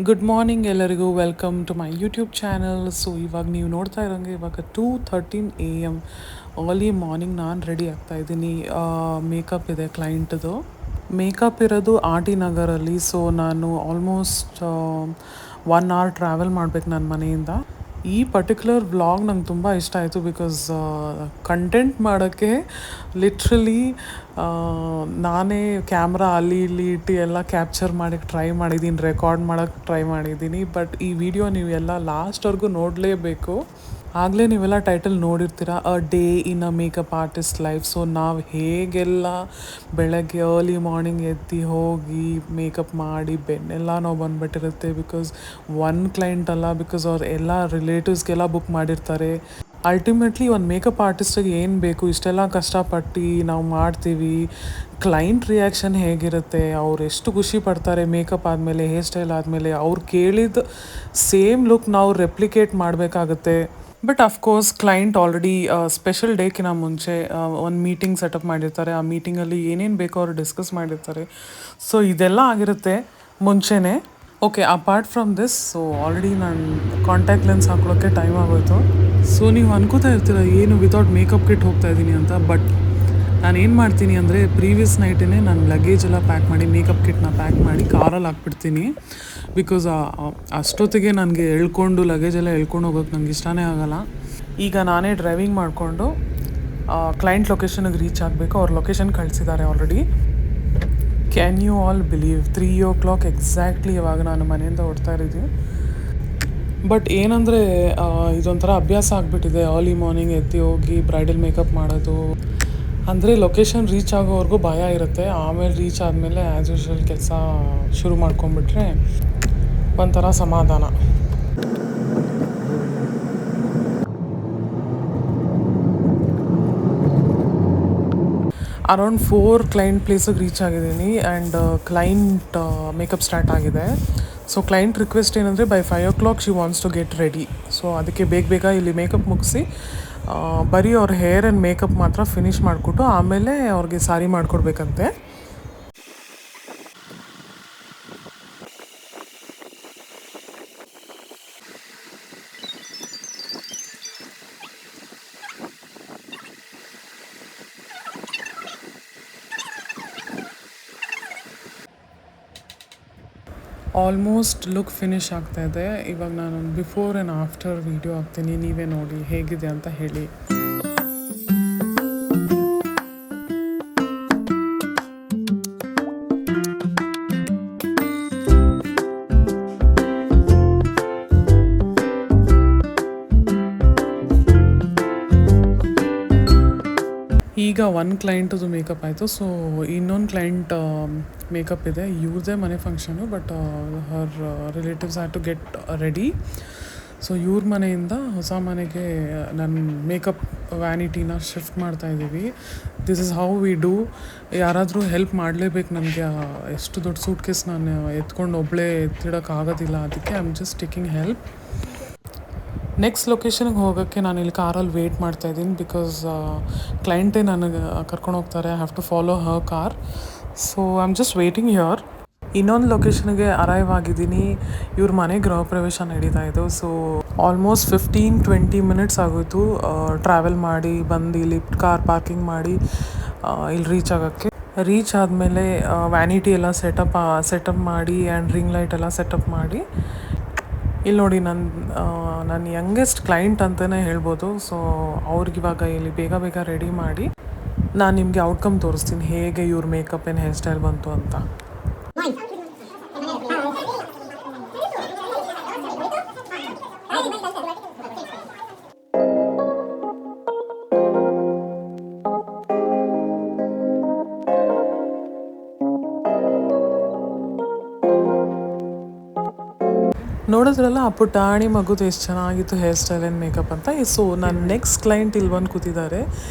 Good morning ಎಲ್ಲರಿಗೂ welcome to my YouTube channel. So ಇವಾಗ ನೀವು ನೋಡ್ತಾ ಇರೋಂಗೆ ಇವಾಗ 2:13 AM ಅರ್ಲಿ ಮಾರ್ನಿಂಗ್ ನಾನು ರೆಡಿ ಆಗ್ತಾ ಇದ್ದೀನಿ. ಮೇಕಪ್ ಇದೆ ಕ್ಲೈಂಟ್ದು. ಮೇಕಪ್ ಇರೋದು ಆರ್ ಟಿ ನಗರಲ್ಲಿ. ಸೊ ನಾನು ಆಲ್ಮೋಸ್ಟ್ 1 hour ಟ್ರಾವೆಲ್ ಮಾಡ್ಬೇಕು ನನ್ನ ಮನೆಯಿಂದ. ಈ ಪರ್ಟಿಕ್ಯುಲರ್ ವ್ಲಾಗ್ ನಂಗೆ ತುಂಬ ಇಷ್ಟ ಆಯಿತು ಬಿಕಾಸ್ ಕಂಟೆಂಟ್ ಮಾಡೋಕ್ಕೆ ಲಿಟ್ರಲಿ ನಾನೇ ಕ್ಯಾಮ್ರಾ ಅಲ್ಲಿ ಇಲ್ಲಿ ಇಟ್ಟು ಎಲ್ಲ ಕ್ಯಾಪ್ಚರ್ ಮಾಡೋಕ್ಕೆ ಟ್ರೈ ಮಾಡಿದ್ದೀನಿ, ರೆಕಾರ್ಡ್ ಮಾಡೋಕ್ಕೆ ಟ್ರೈ ಮಾಡಿದ್ದೀನಿ. ಬಟ್ ಈ ವಿಡಿಯೋ ನೀವೆಲ್ಲ ಲಾಸ್ಟ್ವರೆಗೂ ನೋಡಲೇಬೇಕು. ಆಗಲೇ ನೀವೆಲ್ಲ ಟೈಟಲ್ ನೋಡಿರ್ತೀರ, a day in a makeup artist life. So ನಾವು ಹೇಗೆಲ್ಲ ಬೆಳಗ್ಗೆ ಅರ್ಲಿ ಮಾರ್ನಿಂಗ್ ಎದ್ದು ಹೋಗಿ ಮೇಕಪ್ ಮಾಡಿ ಬೆನ್ನೆಲ್ಲ ನಾವು ಬಂದುಬಿಟ್ಟಿರುತ್ತೆ. ಬಿಕಾಸ್ ಒನ್ ಕ್ಲೈಂಟ್ ಅಲ್ಲ, ಬಿಕಾಸ್ ಅವ್ರು ಎಲ್ಲ ರಿಲೇಟಿವ್ಸ್ಗೆಲ್ಲ ಬುಕ್ ಮಾಡಿರ್ತಾರೆ. ಅಲ್ಟಿಮೇಟ್ಲಿ ಒಂದು ಮೇಕಪ್ ಆರ್ಟಿಸ್ಟಿಗೆ ಏನು ಬೇಕು, ಇಷ್ಟೆಲ್ಲ ಕಷ್ಟಪಟ್ಟು ನಾವು ಮಾಡ್ತೀವಿ. ಕ್ಲೈಂಟ್ ರಿಯಾಕ್ಷನ್ ಹೇಗಿರುತ್ತೆ, ಅವ್ರು ಎಷ್ಟು ಖುಷಿ ಪಡ್ತಾರೆ ಮೇಕಪ್ ಆದಮೇಲೆ, ಹೇರ್ ಸ್ಟೈಲ್ ಆದಮೇಲೆ, ಅವ್ರು ಕೇಳಿದ ಸೇಮ್ ಲುಕ್ ನಾವು ರೆಪ್ಲಿಕೇಟ್ ಮಾಡಬೇಕಾಗುತ್ತೆ. But of course client already special ಡೇಕಿನ ಮುಂಚೆ ಒಂದು ಮೀಟಿಂಗ್ ಸೆಟಪ್ ಮಾಡಿರ್ತಾರೆ. ಆ ಮೀಟಿಂಗಲ್ಲಿ ಏನೇನು ಬೇಕೋ ಅವರು ಡಿಸ್ಕಸ್ ಮಾಡಿರ್ತಾರೆ. ಸೊ ಇದೆಲ್ಲ ಆಗಿರುತ್ತೆ ಮುಂಚೆನೇ. Okay, apart from this, so already ನಾನು ಕಾಂಟ್ಯಾಕ್ಟ್ ಲೆನ್ಸ್ ಹಾಕೊಳ್ಳೋಕ್ಕೆ ಟೈಮ್ ಆಗೋಯ್ತು. ಸೊ ನೀವು ಅನ್ಕೋತಾ ಇರ್ತೀರ ಏನು ವಿತೌಟ್ ಮೇಕಪ್ ಕಿಟ್ ಹೋಗ್ತಾ ಇದ್ದೀನಿ ಅಂತ. ಬಟ್ ನಾನು ಏನು ಮಾಡ್ತೀನಿ ಅಂದರೆ ಪ್ರೀವಿಯಸ್ ನೈಟೇ ನಾನು ಲಗೇಜ್ ಎಲ್ಲ ಪ್ಯಾಕ್ ಮಾಡಿ, ಮೇಕಪ್ ಕಿಟ್ನ ಪ್ಯಾಕ್ ಮಾಡಿ ಕಾರಲ್ಲಿ ಹಾಕ್ಬಿಡ್ತೀನಿ. ಬಿಕಾಸ್ ಅಷ್ಟೊತ್ತಿಗೆ ನನಗೆ ಎಳ್ಕೊಂಡು ಲಗೇಜೆಲ್ಲ ಎಳ್ಕೊಂಡು ಹೋಗೋಕ್ಕೆ ನಂಗೆ ಇಷ್ಟನೇ ಆಗೋಲ್ಲ. ಈಗ ನಾನೇ ಡ್ರೈವಿಂಗ್ ಮಾಡಿಕೊಂಡು ಕ್ಲೈಂಟ್ ಲೊಕೇಶನ್ಗೆ ರೀಚ್ ಆಗಬೇಕು. ಅವ್ರ ಲೊಕೇಶನ್ ಕಳಿಸಿದ್ದಾರೆ already. Can you all believe 3 o'clock exactly ಇವಾಗ ನಾನು ಮನೆಯಿಂದ ಹೊಡ್ತಾ ಇದ್ದೀನಿ. ಬಟ್ ಏನಂದರೆ ಇದೊಂಥರ ಅಭ್ಯಾಸ ಆಗಿಬಿಟ್ಟಿದೆ ಅರ್ಲಿ ಮಾರ್ನಿಂಗ್ ಎದ್ದು ಹೋಗಿ ಬ್ರೈಡಲ್ ಮೇಕಪ್ ಮಾಡೋದು. ಅಂದರೆ ಲೊಕೇಶನ್ ರೀಚ್ ಆಗೋವರೆಗೂ ಭಯ ಇರುತ್ತೆ. ಆಮೇಲೆ ರೀಚ್ ಆದಮೇಲೆ ಆ್ಯಸ್ ಯೂಶ್ವಲ್ ಕೆಲಸ ಶುರು ಮಾಡ್ಕೊಂಬಿಟ್ರೆ ಒಂಥರ ಸಮಾಧಾನ. ಅರೌಂಡ್ 4 ಕ್ಲೈಂಟ್ ಪ್ಲೇಸಿಗೆ ರೀಚ್ ಆಗಿದ್ದೀನಿ. ಆ್ಯಂಡ್ ಕ್ಲೈಂಟ್ ಮೇಕಪ್ ಸ್ಟಾರ್ಟ್ ಆಗಿದೆ. ಸೊ ಕ್ಲೈಂಟ್ ರಿಕ್ವೆಸ್ಟ್ ಏನಂದರೆ by 5 o'clock she wants to get ready. So ಅದಕ್ಕೆ ಬೇಗ ಇಲ್ಲಿ ಮೇಕಪ್ ಮುಗಿಸಿ ಬರೀ ಅವ್ರ ಹೇರ್ ಆ್ಯಂಡ್ ಮೇಕಪ್ ಮಾತ್ರ ಫಿನಿಷ್ ಮಾಡಿಕೊಟ್ಟು ಆಮೇಲೆ ಅವ್ರಿಗೆ ಸಾರಿ ಮಾಡಿಕೊಡ್ಬೇಕಂತೆ. ಆಲ್ಮೋಸ್ಟ್ ಲುಕ್ ಫಿನಿಷ್ ಆಗ್ತಾಯಿದೆ. ಇವಾಗ ನಾನು ಬಿಫೋರ್ ಆ್ಯಂಡ್ ಆಫ್ಟರ್ ವೀಡಿಯೋ ಹಾಕ್ತೀನಿ, ನೀವೇ ನೋಡಿ ಹೇಗಿದೆ ಅಂತ ಹೇಳಿ. ಈಗ ಒಂದು ಕ್ಲೈಂಟದು ಮೇಕಪ್ ಆಯಿತು. ಸೊ ಇನ್ನೊಂದು ಕ್ಲೈಂಟ್ ಮೇಕಪ್ ಇದೆ. ಇವ್ರದ್ದೇ ಮನೆ function, but her relatives had to get ready. So ಇವ್ರ ಮನೆಯಿಂದ ಹೊಸ ಮನೆಗೆ ನನ್ನ ಮೇಕಪ್ ವ್ಯಾನಿಟಿನ ಶಿಫ್ಟ್ ಮಾಡ್ತಾಯಿದ್ದೀವಿ. This is how we do. ಯಾರಾದರೂ ಹೆಲ್ಪ್ ಮಾಡಲೇಬೇಕು ನನಗೆ. ಎಷ್ಟು ದೊಡ್ಡ ಸೂಟ್ ಕೇಸ್ ನಾನು ಎತ್ಕೊಂಡು ಒಬ್ಬಳೇ ಎತ್ತಿಡೋಕ್ಕಾಗೋದಿಲ್ಲ. ಅದಕ್ಕೆ I am just taking help. Next ಲೊಕೇಶನ್ಗೆ ಹೋಗೋಕ್ಕೆ ನಾನು ಇಲ್ಲಿ ಕಾರಲ್ಲಿ ವೆಯ್ಟ್ ಮಾಡ್ತಾಯಿದ್ದೀನಿ. ಬಿಕಾಸ್ ಕ್ಲೈಂಟೇ ನನಗೆ ಕರ್ಕೊಂಡು ಹೋಗ್ತಾರೆ. I have to follow her car. So I am just waiting here. ಇನ್ನೊಂದು ಲೊಕೇಶನ್ಗೆ ಅರೈವ್ ಆಗಿದ್ದೀನಿ. ಇವ್ರ ಮನೆ ಗೃಹ ಪ್ರವೇಶ ನಡೀತಾ ಇತ್ತು. ಸೊ ಆಲ್ಮೋಸ್ಟ್ 15-20 ಮಿನಿಟ್ಸ್ ಆಗೋಯಿತು ಟ್ರಾವೆಲ್ ಮಾಡಿ ಬಂದು ಇಲ್ಲಿ ಕಾರ್ ಪಾರ್ಕಿಂಗ್ ಮಾಡಿ ಇಲ್ಲಿ ರೀಚ್ ಆಗೋಕ್ಕೆ. ರೀಚ್ ಆದಮೇಲೆ ವ್ಯಾನಿಟಿ ಎಲ್ಲ ಸೆಟಪ್ ಮಾಡಿ ಆ್ಯಂಡ್ ರಿಂಗ್ ಲೈಟ್ ಎಲ್ಲ ಸೆಟಪ್ ಮಾಡಿ ಇಲ್ಲಿ ನೋಡಿ ನನ್ನ ಯಂಗೆಸ್ಟ್ ಕ್ಲೈಂಟ್ ಅಂತಲೇ ಹೇಳ್ಬೋದು. ಸೊ ಅವ್ರಿಗಿವಾಗ ಇಲ್ಲಿ ಬೇಗ ರೆಡಿ ಮಾಡಿ ನಾನು ನಿಮಗೆ ಔಟ್ಕಮ್ ತೋರಿಸ್ತೀನಿ, ಹೇಗೆ ಇವ್ರ ಮೇಕಪ್ ಏನು ಹೇರ್ ಸ್ಟೈಲ್ ಬಂತು ಅಂತ. ನೋಡಿದ್ರಲ್ಲ ಆ ಪುಟಾಣಿ ಮಗುದು ಎಷ್ಟು ಚೆನ್ನಾಗಿತ್ತು ಹೇರ್ ಸ್ಟೈಲ್ ಆ್ಯಂಡ್ ಮೇಕಪ್ ಅಂತ. ಸೊ ನನ್ನ ನೆಕ್ಸ್ಟ್ ಕ್ಲೈಂಟ್ ಇಲ್ಲಿ ಬಂದು ಕೂತಿದ್ದಾರೆ.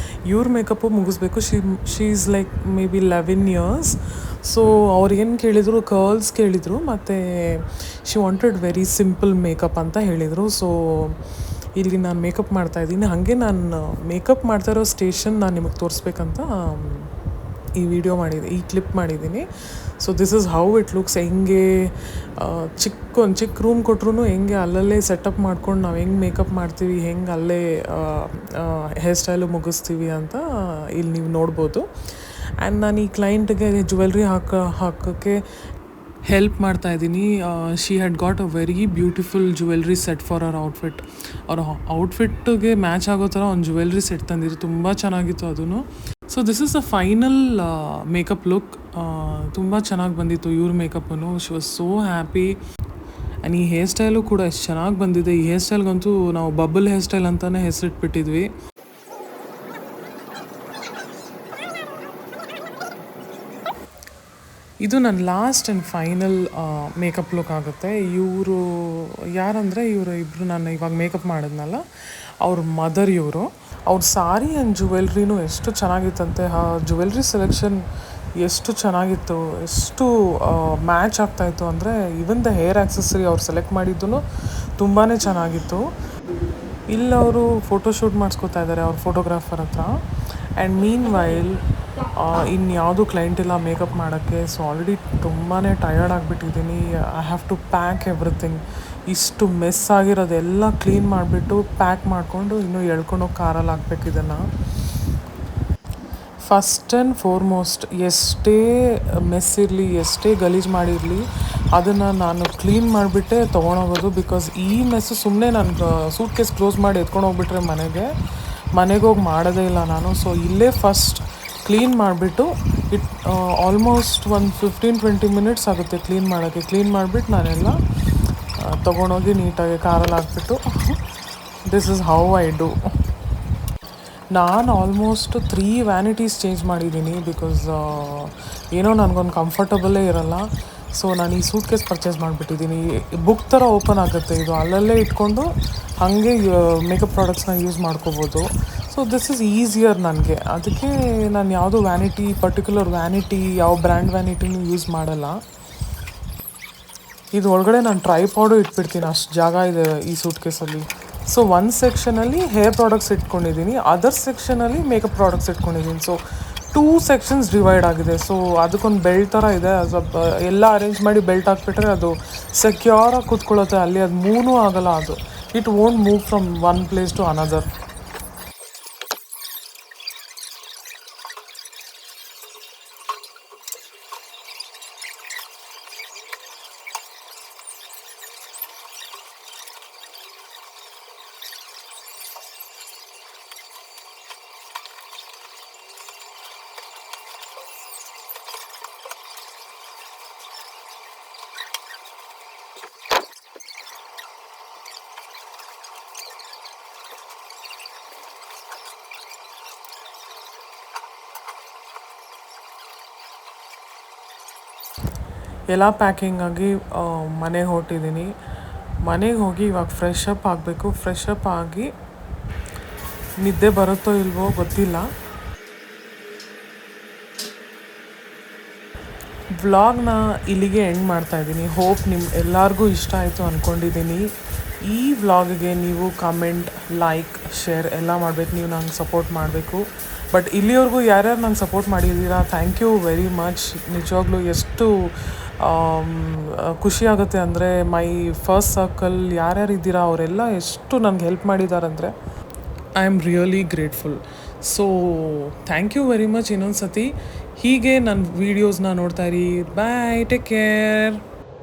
ಇವ್ರ ಮೇಕಪ್ಪು ಮುಗಿಸ್ಬೇಕು. She is like maybe 11 years. So ಅವ್ರಿಗೇನು ಕೇಳಿದರು, ಕರ್ಲ್ಸ್ ಕೇಳಿದರು, ಮತ್ತು she wanted very simple makeup ಅಂತ ಹೇಳಿದರು. ಸೊ ಇಲ್ಲಿ ನಾನು ಮೇಕಪ್ ಮಾಡ್ತಾಯಿದ್ದೀನಿ. ಹಾಗೆ ನಾನು ಮೇಕಪ್ ಮಾಡ್ತಾ ಇರೋ ಸ್ಟೇಷನ್ ನಾನು ನಿಮಗೆ ತೋರಿಸ್ಬೇಕಂತ ಈ ವಿಡಿಯೋ ಮಾಡಿದೆ, ಈ ಕ್ಲಿಪ್ ಮಾಡಿದ್ದೀನಿ. So this is how it looks. ಹೆಂಗೆ ಒಂದು ಚಿಕ್ಕ ರೂಮ್ ಕೊಟ್ರು ಹೆಂಗೆ ಅಲ್ಲಲ್ಲೇ ಸೆಟಪ್ ಮಾಡ್ಕೊಂಡು ನಾವು ಹೆಂಗೆ ಮೇಕಪ್ ಮಾಡ್ತೀವಿ, ಹೆಂಗೆ ಅಲ್ಲೇ ಹೇರ್ ಸ್ಟೈಲು ಮುಗಿಸ್ತೀವಿ ಅಂತ ಇಲ್ಲಿ ನೀವು ನೋಡ್ಬೋದು. ಆ್ಯಂಡ್ ನಾನು ಈ ಕ್ಲೈಂಟ್ಗೆ ಜ್ಯುವೆಲ್ರಿ ಹಾಕೋಕ್ಕೆ ಹೆಲ್ಪ್ ಮಾಡ್ತಾ ಇದ್ದೀನಿ. She had got a very beautiful jewellery set for our outfit. ಅವ್ರ ಔಟ್ಫಿಟ್ಗೆ ಮ್ಯಾಚ್ ಆಗೋ ಥರ ಒಂದು ಜ್ಯುವೆಲ್ರಿ ಸೆಟ್ ತಂದಿದ್ರು, ತುಂಬ ಚೆನ್ನಾಗಿತ್ತು ಅದೂ. So this is a final makeup look. ತುಂಬ ಚೆನ್ನಾಗಿ ಬಂದಿತ್ತು ಇವ್ರ ಮೇಕಪ್ಪನ್ನು. She was so happy. And ಈ ಹೇರ್ ಸ್ಟೈಲು ಕೂಡ ಎಷ್ಟು ಚೆನ್ನಾಗಿ ಬಂದಿದೆ. ಈ ಹೇರ್ ಸ್ಟೈಲ್ಗಂತೂ ನಾವು ಬಬಲ್ ಹೇರ್ ಸ್ಟೈಲ್ ಅಂತಲೇ ಹೆಸರಿಟ್ಬಿಟ್ಟಿದ್ವಿ. ಇದು ನನ್ನ last and final makeup look ಆಗುತ್ತೆ. ಇವರು ಯಾರಂದರೆ ಇಬ್ಬರು ನಾನು ಇವಾಗ ಮೇಕಪ್ ಮಾಡಿದ್ನಲ್ಲ, ಅವ್ರ ಮದರ್ ಇವರು. ಅವ್ರ ಸಾರಿ ಆ್ಯಂಡ್ ಜ್ಯುವೆಲ್ರಿನೂ ಎಷ್ಟು ಚೆನ್ನಾಗಿತ್ತಂತೆ. ಜ್ಯುವೆಲ್ರಿ ಸೆಲೆಕ್ಷನ್ ಎಷ್ಟು ಚೆನ್ನಾಗಿತ್ತು, ಎಷ್ಟು ಮ್ಯಾಚ್ ಆಗ್ತಾಯಿತ್ತು ಅಂದರೆ ಈವನ್ ದ ಹೇರ್ ಆಕ್ಸೆಸರಿ ಅವ್ರು ಸೆಲೆಕ್ಟ್ ಮಾಡಿದ್ದು ತುಂಬಾ ಚೆನ್ನಾಗಿತ್ತು. ಇಲ್ಲಿ ಅವರು ಫೋಟೋಶೂಟ್ ಮಾಡಿಸ್ಕೊತಾ ಇದ್ದಾರೆ ಅವ್ರ ಫೋಟೋಗ್ರಾಫರ್ ಹತ್ರ. ಆ್ಯಂಡ್ ಮೀನ್ ವೈಲ್ ಇನ್ಯಾವುದೂ ಕ್ಲೈಂಟ್ ಇಲ್ಲ ಮೇಕಪ್ ಮಾಡೋಕ್ಕೆ. ಸೊ ಆಲ್ರೆಡಿ ತುಂಬಾ ಟಯರ್ಡ್ ಆಗಿಬಿಟ್ಟಿದ್ದೀನಿ. I have to pack everything. ಇಷ್ಟು ಮೆಸ್ ಆಗಿರೋದೆಲ್ಲ ಕ್ಲೀನ್ ಮಾಡಿಬಿಟ್ಟು ಪ್ಯಾಕ್ ಮಾಡಿಕೊಂಡು ಇನ್ನೂ ಎಳ್ಕೊಂಡೋಗಿ ಕಾರಲ್ಲಿ ಹಾಕ್ಬೇಕು ಇದನ್ನು. ಫಸ್ಟ್ ಆ್ಯಂಡ್ ಫಾರ್ಮೋಸ್ಟ್, ಎಷ್ಟೇ ಮೆಸ್ ಇರಲಿ, ಎಷ್ಟೇ ಗಲೀಜು ಮಾಡಿರಲಿ, ಅದನ್ನು ನಾನು ಕ್ಲೀನ್ ಮಾಡಿಬಿಟ್ಟೆ ತೊಗೊಂಡೋಗೋದು. ಬಿಕಾಸ್ ಈ ಮೆಸ್ಸು ಸುಮ್ಮನೆ ನಾನು ಸೂಟ್ ಕೇಸ್ ಕ್ಲೋಸ್ ಮಾಡಿ ಎತ್ಕೊಂಡು ಹೋಗ್ಬಿಟ್ರೆ ಮನೆಗೆ ಹೋಗಿ ಮಾಡೋದೇ ಇಲ್ಲ ನಾನು. ಸೊ ಇಲ್ಲೇ ಫಸ್ಟ್ ಕ್ಲೀನ್ ಮಾಡಿಬಿಟ್ಟು ಆಲ್ಮೋಸ್ಟ್ ಒಂದು 15-20 ಮಿನಿಟ್ಸ್ ಆಗುತ್ತೆ ಕ್ಲೀನ್ ಮಾಡೋಕ್ಕೆ. ಕ್ಲೀನ್ ಮಾಡಿಬಿಟ್ಟು ನಾನೆಲ್ಲ ತೊಗೊಂಡೋಗಿ ನೀಟಾಗಿ ಕಾರಲ್ಲಿ ಹಾಕ್ಬಿಟ್ಟು this is how I do. ನಾನು ಆಲ್ಮೋಸ್ಟ್ 3 ವ್ಯಾನಿಟೀಸ್ ಚೇಂಜ್ ಮಾಡಿದ್ದೀನಿ. ಬಿಕಾಸ್ ಏನೋ ನನಗೊಂದು ಕಂಫರ್ಟಬಲೇ ಇರೋಲ್ಲ. ಸೊ ನಾನು ಈ ಸೂಟ್ ಕೇಸ್ ಪರ್ಚೇಸ್ ಮಾಡಿಬಿಟ್ಟಿದ್ದೀನಿ. ಬುಕ್ ಥರ ಓಪನ್ ಆಗುತ್ತೆ ಇದು. ಅಲ್ಲಲ್ಲೇ ಇಟ್ಕೊಂಡು ಹಾಗೆ ಮೇಕಪ್ ಪ್ರಾಡಕ್ಟ್ಸ್ನ ಯೂಸ್ ಮಾಡ್ಕೋಬೋದು. ಸೊ ದಿಸ್ ಇಸ್ ಈಸಿಯರ್ ನನಗೆ. ಅದಕ್ಕೆ ನಾನು ಯಾವುದೋ ಪರ್ಟಿಕ್ಯುಲರ್ ವ್ಯಾನಿಟಿ, ಯಾವ ಬ್ರ್ಯಾಂಡ್ ವ್ಯಾನಿಟಿನೂ ಯೂಸ್ ಮಾಡಲ್ಲ. ಇದು ಒಳಗಡೆ ನಾನು ಟ್ರೈಪಾಡು ಇಟ್ಬಿಡ್ತೀನಿ, ಅಷ್ಟು ಜಾಗ ಇದೆ ಈ ಸೂಟ್ ಕೇಸಲ್ಲಿ. ಸೊ ಒಂದು ಸೆಕ್ಷನಲ್ಲಿ ಹೇರ್ ಪ್ರಾಡಕ್ಟ್ಸ್ ಇಟ್ಕೊಂಡಿದ್ದೀನಿ, ಅದರ್ ಸೆಕ್ಷನಲ್ಲಿ ಮೇಕಪ್ ಪ್ರಾಡಕ್ಟ್ಸ್ ಇಟ್ಕೊಂಡಿದ್ದೀನಿ. ಸೊ 2 ಸೆಕ್ಷನ್ಸ್ ಡಿವೈಡ್ ಆಗಿದೆ. ಸೊ ಅದಕ್ಕೊಂದು ಬೆಲ್ಟ್ ಥರ ಇದೆ. ಸ್ವಲ್ಪ ಎಲ್ಲ ಅರೇಂಜ್ ಮಾಡಿ ಬೆಲ್ಟ್ ಹಾಕ್ಬಿಟ್ರೆ ಅದು ಸೆಕ್ಯೂರಾಗಿ ಕೂತ್ಕೊಳ್ಳುತ್ತೆ ಅಲ್ಲಿ. ಅದು ಮೂವೂ ಆಗೋಲ್ಲ. ಅದು it won't move from one place to another. ಎಲ್ಲ ಪ್ಯಾಕಿಂಗ್ ಆಗಿ ಮನೆಗೆ ಹೊರಟಿದ್ದೀನಿ. ಮನೆಗೆ ಹೋಗಿ ಇವಾಗ ಫ್ರೆಶ್ ಅಪ್ ಆಗಬೇಕು. ಫ್ರೆಶ್ ಅಪ್ ಆಗಿ ನಿದ್ದೆ ಬರುತ್ತೋ ಇಲ್ವೋ ಗೊತ್ತಿಲ್ಲ. ವ್ಲಾಗ್ನ ಇಲ್ಲಿಗೆ ಎಂಡ್ ಮಾಡ್ತಾಯಿದ್ದೀನಿ. ಹೋಪ್ ಎಲ್ಲರಿಗೂ ಇಷ್ಟ ಆಯಿತು ಅಂದ್ಕೊಂಡಿದ್ದೀನಿ. ಈ ವ್ಲಾಗಿಗೆ ನೀವು ಕಮೆಂಟ್, ಲೈಕ್, ಶೇರ್ ಎಲ್ಲ ಮಾಡಬೇಕು. ನೀವು ನಂಗೆ ಸಪೋರ್ಟ್ ಮಾಡಬೇಕು. ಬಟ್ ಇಲ್ಲಿವರೆಗೂ ಯಾರ್ಯಾರು ನಂಗೆ ಸಪೋರ್ಟ್ ಮಾಡಿದ್ದೀರಾ, ಥ್ಯಾಂಕ್ ಯು ವೆರಿ ಮಚ್. ನಿಜವಾಗ್ಲೂ ಎಷ್ಟು ಖುಷಿ ಆಗುತ್ತೆ ಅಂದರೆ ಮೈ ಫಸ್ಟ್ ಸರ್ಕಲ್ ಯಾರ್ಯಾರು ಇದ್ದೀರಾ ಅವರೆಲ್ಲ ಎಷ್ಟು ನನಗೆ ಹೆಲ್ಪ್ ಮಾಡಿದಾರಂದರೆ I am really grateful. So thank you very much. ಇನ್ನೊಂದು ಸತಿ ಹೀಗೆ ನನ್ನ ವೀಡಿಯೋಸ್ನ ನೋಡ್ತಾ ಇರಿ. Bye, take care.